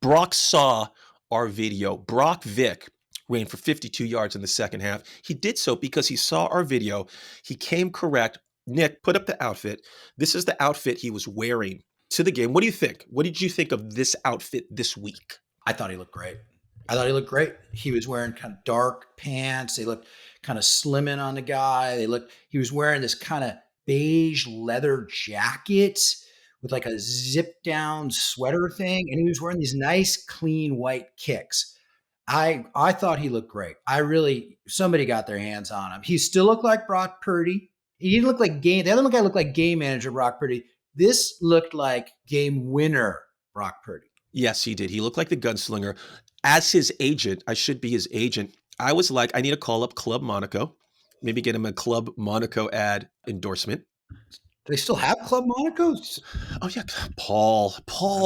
Brock saw our video. Brock Vick ran for 52 yards in the second half. He did so because he saw our video. He came correct. Nick, put up the outfit. This is the outfit he was wearing to the game. What do you think? What did you think of this outfit this week? I thought he looked great. He was wearing kind of dark pants. They looked kind of slimming on the guy. He was wearing this kind of beige leather jacket with like a zip down sweater thing. And he was wearing these nice, clean white kicks. I thought he looked great. Somebody got their hands on him. He still looked like Brock Purdy. He didn't look like the other guy looked like game manager Brock Purdy. This looked like game winner Brock Purdy. Yes, he did. He looked like the gunslinger. As his agent, I should be his agent. I was like, I need to call up Club Monaco, maybe get him a Club Monaco ad endorsement. Do they still have Club Monaco? Oh, yeah. Paul,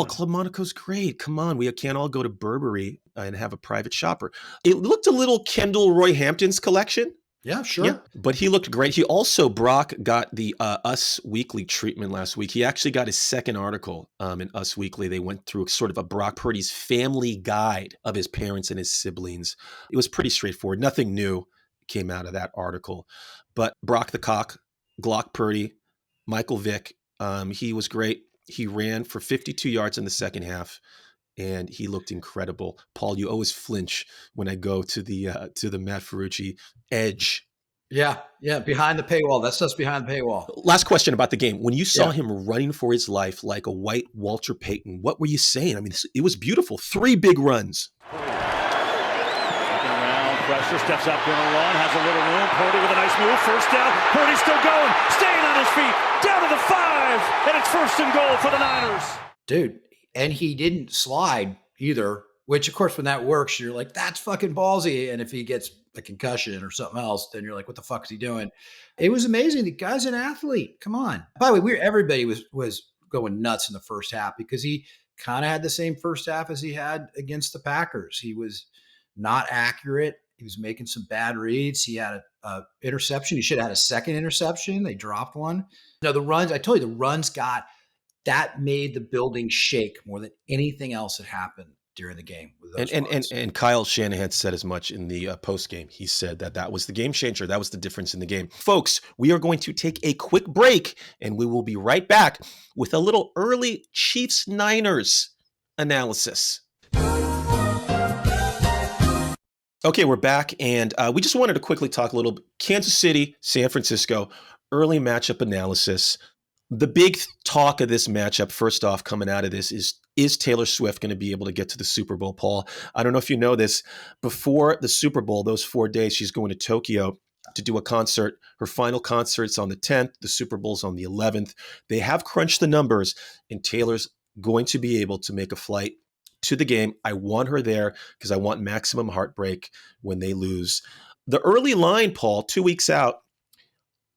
Club Monaco's great. Come on. We can't all go to Burberry and have a private shopper. It looked a little Kendall Roy Hampton's collection. Yeah, sure. Yeah, but he looked great. Brock got the Us Weekly treatment last week. He actually got his second article in Us Weekly. They went through sort of a Brock Purdy's family guide of his parents and his siblings. It was pretty straightforward. Nothing new came out of that article. But Brock the Cock, Glock Purdy, Michael Vick, he was great. He ran for 52 yards in the second half, and he looked incredible. Paul, you always flinch when I go to the Matt Ferrucci edge. Yeah, behind the paywall. That stuff's behind the paywall. Last question about the game. When you saw him running for his life like a white Walter Payton, what were you saying? I mean, it was beautiful. 3 big runs. Pressure, steps up, going to run, has a little room. Purdy with a nice move, first down. Purdy's still going, staying on his feet, down to the 5, and it's 1st and goal for the Niners. Dude, and he didn't slide either, which of course when that works, you're like, that's fucking ballsy. And if he gets a concussion or something else, then you're like, what the fuck is he doing? It was amazing. The guy's an athlete. Come on. By the way, everybody was going nuts in the first half because he kind of had the same first half as he had against the Packers. He was not accurate. He was making some bad reads. He had interception. He should have had a second interception. They dropped one. No, the runs, I told you, the runs that made the building shake more than anything else that happened during the game. With those and Kyle Shanahan said as much in the post game. He said that was the game changer. That was the difference in the game. Folks, we are going to take a quick break, and we will be right back with a little early Chiefs-Niners analysis. Okay, we're back, and we just wanted to quickly talk a little bit. Kansas City, San Francisco, early matchup analysis. The big talk of this matchup, first off, coming out of this is Taylor Swift going to be able to get to the Super Bowl, Paul? I don't know if you know this. Before the Super Bowl, those 4 days, she's going to Tokyo to do a concert. Her final concert's on the 10th. The Super Bowl's on the 11th. They have crunched the numbers, and Taylor's going to be able to make a flight to the game. I want her there because I want maximum heartbreak when they lose. The early line, Paul, 2 weeks out,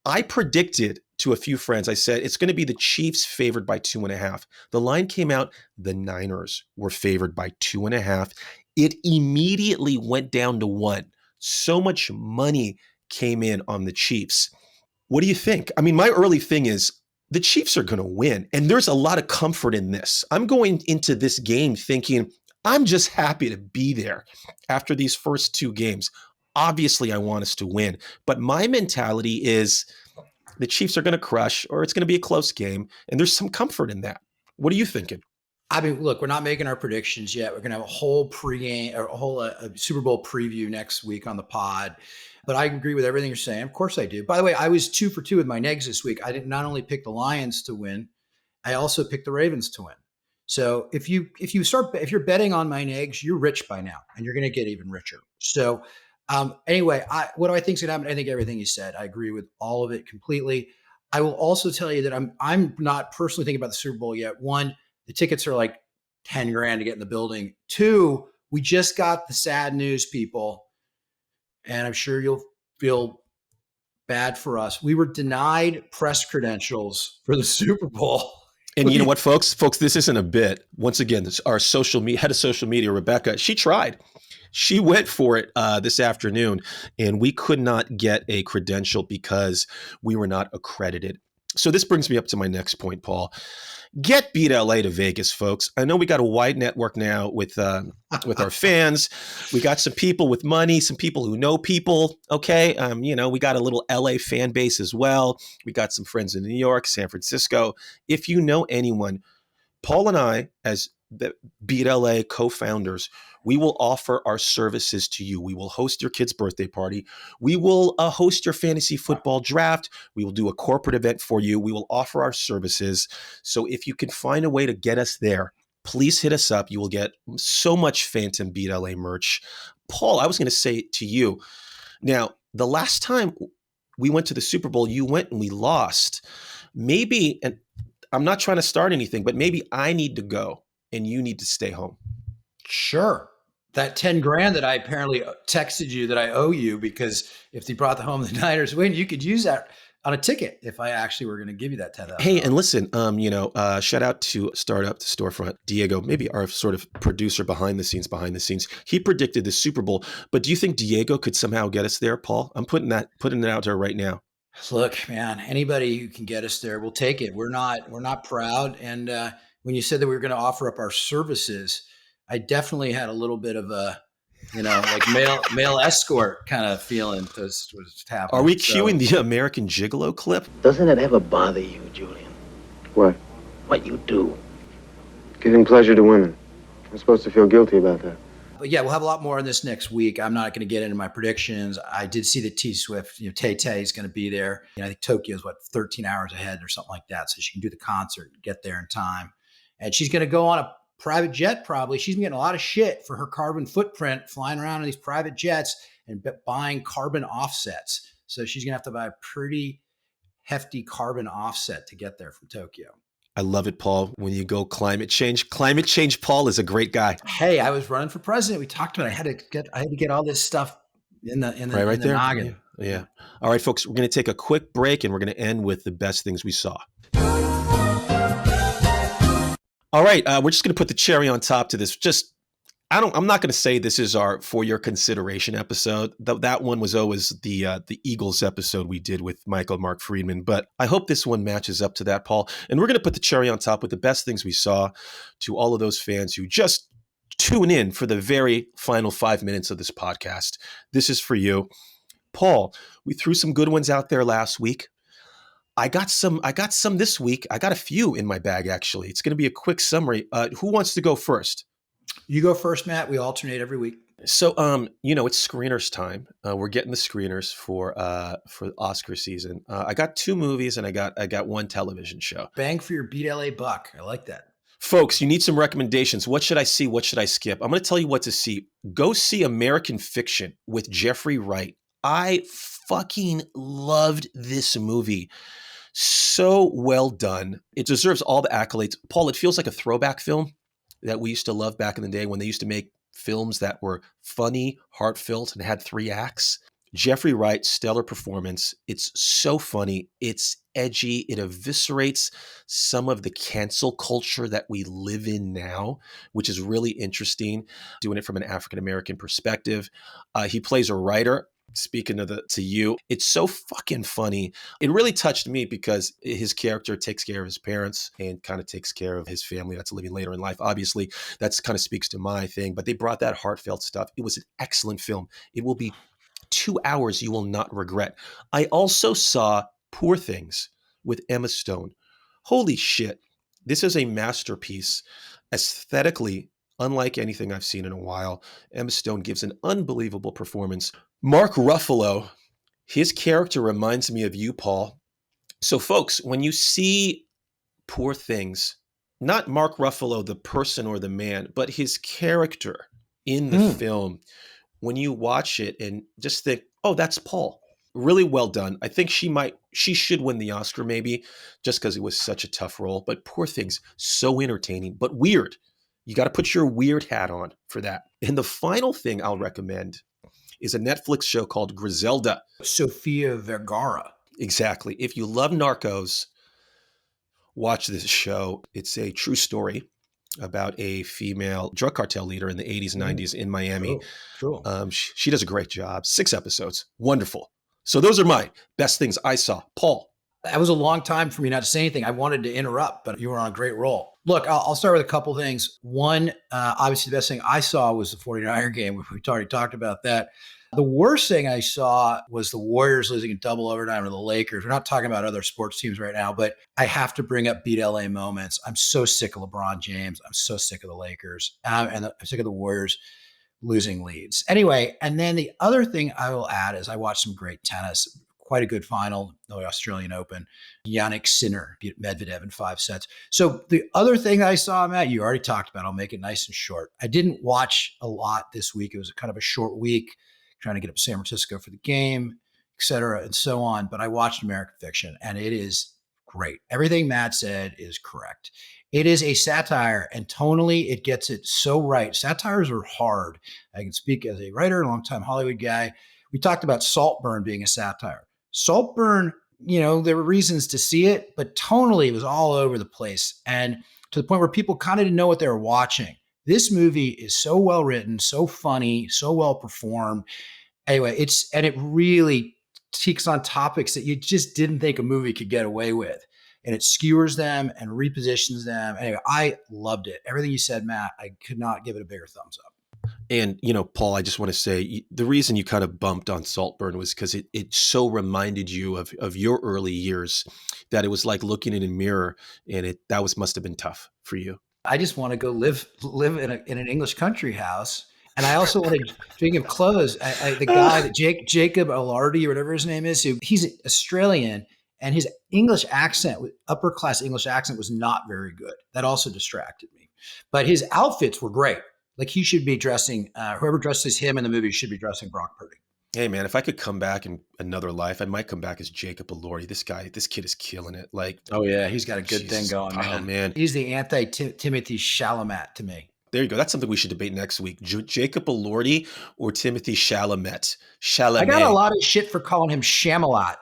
I predicted to a few friends, I said, it's going to be the Chiefs favored by 2.5. The line came out, the Niners were favored by 2.5. It immediately went down to 1. So much money came in on the Chiefs. What do you think? I mean, my early thing is the Chiefs are going to win, and there's a lot of comfort in this. I'm going into this game thinking, I'm just happy to be there after these first 2 games. Obviously, I want us to win, but my mentality is the Chiefs are going to crush, or it's going to be a close game, and there's some comfort in that. What are you thinking? I mean, look, we're not making our predictions yet. We're going to have a whole pregame or a whole Super Bowl preview next week on the pod. But I agree with everything you're saying. Of course I do. By the way, I was 2 for 2 with my negs this week. I did not only pick the Lions to win, I also picked the Ravens to win. So if you're betting on my negs, you're rich by now, and you're going to get even richer. So anyway, what do I think is going to happen? I think everything you said. I agree with all of it completely. I will also tell you that I'm not personally thinking about the Super Bowl yet. 1, the tickets are like $10,000 to get in the building. 2, we just got the sad news, people. And I'm sure you'll feel bad for us. We were denied press credentials for the Super Bowl. And you know what, folks? Folks, this isn't a bit. Once again, our head of social media, Rebecca, she tried. She went for it this afternoon, and we could not get a credential because we were not accredited. So this brings me up to my next point, Paul. Get Beat LA to Vegas, folks. I know we got a wide network now with our fans. We got some people with money, some people who know people. Okay, we got a little LA fan base as well. We got some friends in New York, San Francisco. If you know anyone, Paul and I, as the Beat LA co-founders, we will offer our services to you. We will host your kid's birthday party. We will host your fantasy football draft. We will do a corporate event for you. We will offer our services. So if you can find a way to get us there, please hit us up. You will get so much Phantom Beat LA merch. Paul, I was going to say to you, now, the last time we went to the Super Bowl, you went and we lost. Maybe, and I'm not trying to start anything, but maybe I need to go and you need to stay home. Sure. That $10,000 that I apparently texted you that I owe you, because if they brought home the Niners win, you could use that on a ticket if I actually were going to give you that $10,000. Hey, and listen, shout out to Startup to Storefront, Diego, maybe our sort of producer behind the scenes. He predicted the Super Bowl, but do you think Diego could somehow get us there, Paul? I'm putting it out there right now. Look, man, anybody who can get us there, we'll take it. We're not proud. And when you said that we were going to offer up our services, I definitely had a little bit of a, like male escort kind of feeling was happening. Are we cueing the American Gigolo clip? Doesn't it ever bother you, Julian? What? What you do? Giving pleasure to women. I'm supposed to feel guilty about that. But yeah, we'll have a lot more on this next week. I'm not going to get into my predictions. I did see that T Swift, Tay is going to be there. I think Tokyo's 13 hours ahead or something like that. So she can do the concert and get there in time. And she's going to go on a private jet probably. She's been getting a lot of shit for her carbon footprint, flying around in these private jets and buying carbon offsets. So she's going to have to buy a pretty hefty carbon offset to get there from Tokyo. I love it, Paul. When you go climate change, Paul is a great guy. Hey, I was running for president. We talked about it. I had to get all this stuff in the noggin. Yeah. All right, folks, we're going to take a quick break and we're going to end with the best things we saw. All right, we're just going to put the cherry on top to this. Just I'm not going to say this is our for your consideration episode. That one was always the Eagles episode we did with Michael Mark Friedman, but I hope this one matches up to that, Paul. And we're going to put the cherry on top with the best things we saw to all of those fans who just tune in for the very final 5 minutes of this podcast. This is for you. Paul, we threw some good ones out there last week. I got some this week. I got a few in my bag, actually. It's going to be a quick summary. Who wants to go first? You go first, Matt. We alternate every week. So, it's screeners time. We're getting the screeners for Oscar season. I got 2 movies and I got 1 television show. Bang for your beat LA buck. I like that. Folks, you need some recommendations. What should I see? What should I skip? I'm going to tell you what to see. Go see American Fiction with Jeffrey Wright. I fucking loved this movie. So well done. It deserves all the accolades. Paul, it feels like a throwback film that we used to love back in the day when they used to make films that were funny, heartfelt, and had 3 acts. Jeffrey Wright's stellar performance. It's so funny. It's edgy. It eviscerates some of the cancel culture that we live in now, which is really interesting, doing it from an African-American perspective. He plays a writer. Speaking to you, it's so fucking funny. It really touched me because his character takes care of his parents and kind of takes care of his family that's living later in life. Obviously, that's kind of speaks to my thing, but they brought that heartfelt stuff. It was an excellent film. It will be 2 hours you will not regret. I also saw Poor Things with Emma Stone. Holy shit. This is a masterpiece. Aesthetically, unlike anything I've seen in a while, Emma Stone gives an unbelievable performance. Mark Ruffalo, his character reminds me of you, Paul. So, folks, when you see Poor Things, not Mark Ruffalo, the person or the man, but his character in the film, when you watch it and just think, oh, that's Paul. Really well done. I think she should win the Oscar maybe, just because it was such a tough role. But Poor Things, so entertaining, but weird. You got to put your weird hat on for that. And the final thing I'll recommend is a Netflix show called Griselda. Sofia Vergara. Exactly. If you love Narcos, watch this show. It's a true story about a female drug cartel leader in the 80s and 90s in Miami. Cool. She does a great job. 6 episodes. Wonderful. So those are my best things I saw. Paul. That was a long time for me not to say anything. I wanted to interrupt, but you were on a great roll. Look, I'll start with a couple things. One, obviously the best thing I saw was the 49er game. We've already talked about that. The worst thing I saw was the Warriors losing in double overtime to the Lakers. We're not talking about other sports teams right now, but I have to bring up beat LA moments. I'm so sick of LeBron James. I'm so sick of the Lakers. And I'm sick of the Warriors losing leads. Anyway, and then the other thing I will add is I watched some great tennis. Quite a good final, the Australian Open. Yannick Sinner beat Medvedev in 5 sets. So the other thing I saw, Matt, you already talked about. I'll make it nice and short. I didn't watch a lot this week. It was kind of a short week, trying to get up to San Francisco for the game, et cetera, and so on. But I watched American Fiction, and it is great. Everything Matt said is correct. It is a satire, and tonally, it gets it so right. Satires are hard. I can speak as a writer, a longtime Hollywood guy. We talked about Saltburn being a satire. Saltburn, there were reasons to see it, but tonally it was all over the place. And to the point where people kind of didn't know what they were watching. This movie is so well written, so funny, so well performed. Anyway, it really takes on topics that you just didn't think a movie could get away with. And it skewers them and repositions them. Anyway, I loved it. Everything you said, Matt, I could not give it a bigger thumbs up. And, Paul, I just want to say the reason you kind of bumped on Saltburn was because it so reminded you of your early years that it was like looking in a mirror, and that must have been tough for you. I just want to go live in an English country house. And I also want to, speaking of clothes, the guy that Jacob Elordi or whatever his name is, he's Australian, and his English accent, upper class English accent, was not very good. That also distracted me. But his outfits were great. Like he should be dressing, whoever dresses him in the movie should be dressing Brock Purdy. Hey man, if I could come back in another life, I might come back as Jacob Elordi. This kid is killing it. Like, oh yeah, he's got a good thing going, man. Oh man, he's the anti-Timothy Chalamet to me. There you go. That's something we should debate next week. Jacob Elordi or Timothy Chalamet. I got a lot of shit for calling him Shamalot.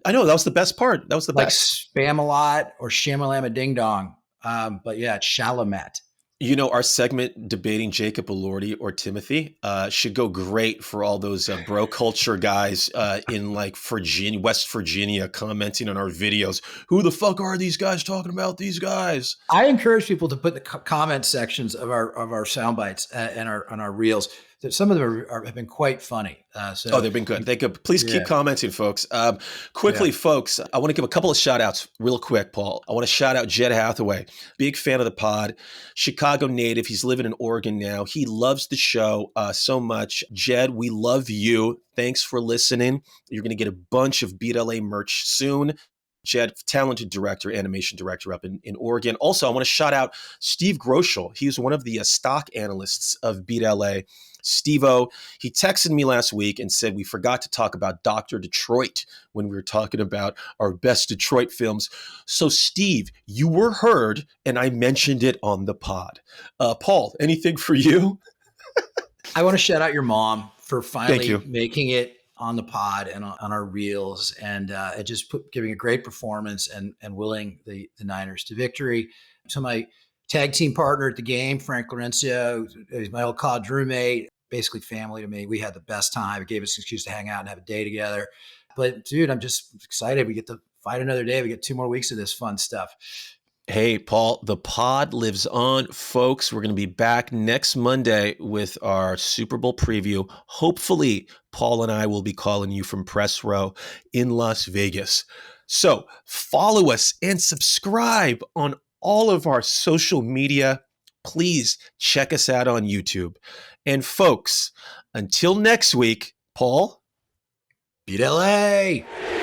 I know, that was the best part. That was the best. Like Spamalot or Shamalama Ding Dong. But yeah, it's Chalamet. You know, our segment debating Jacob Elordi or Timothy should go great for all those bro culture guys in like Virginia, West Virginia, commenting on our videos. Who the fuck are these guys talking about? These guys. I encourage people to put the comment sections of our sound bites and our reels. Some of them have been quite funny. Oh, they've been good. They could please keep commenting, folks. Quickly, folks, I want to give a couple of shout outs real quick, Paul. I want to shout out Jed Hathaway, big fan of the pod, Chicago native. He's living in Oregon now. He loves the show so much. Jed, we love you. Thanks for listening. You're going to get a bunch of Beat LA merch soon. Jed, talented director, animation director up in Oregon. Also, I want to shout out Steve Groschel. He's one of the stock analysts of Beat LA. Steve-O, he texted me last week and said we forgot to talk about Dr. Detroit when we were talking about our best Detroit films. So, Steve, you were heard, and I mentioned it on the pod. Paul, anything for you? I want to shout out your mom for finally making it on the pod and on our reels, and just giving a great performance and willing the Niners to victory. To my tag team partner at the game, Frank Laurencio, he's my old college roommate, basically family to me. We had the best time. It gave us an excuse to hang out and have a day together. But dude, I'm just excited. We get to fight another day. We get 2 more weeks of this fun stuff. Hey, Paul, the pod lives on, folks. We're going to be back next Monday with our Super Bowl preview. Hopefully, Paul and I will be calling you from Press Row in Las Vegas. So follow us and subscribe on all of our social media. Please check us out on YouTube. And folks, until next week, Paul. Beat LA!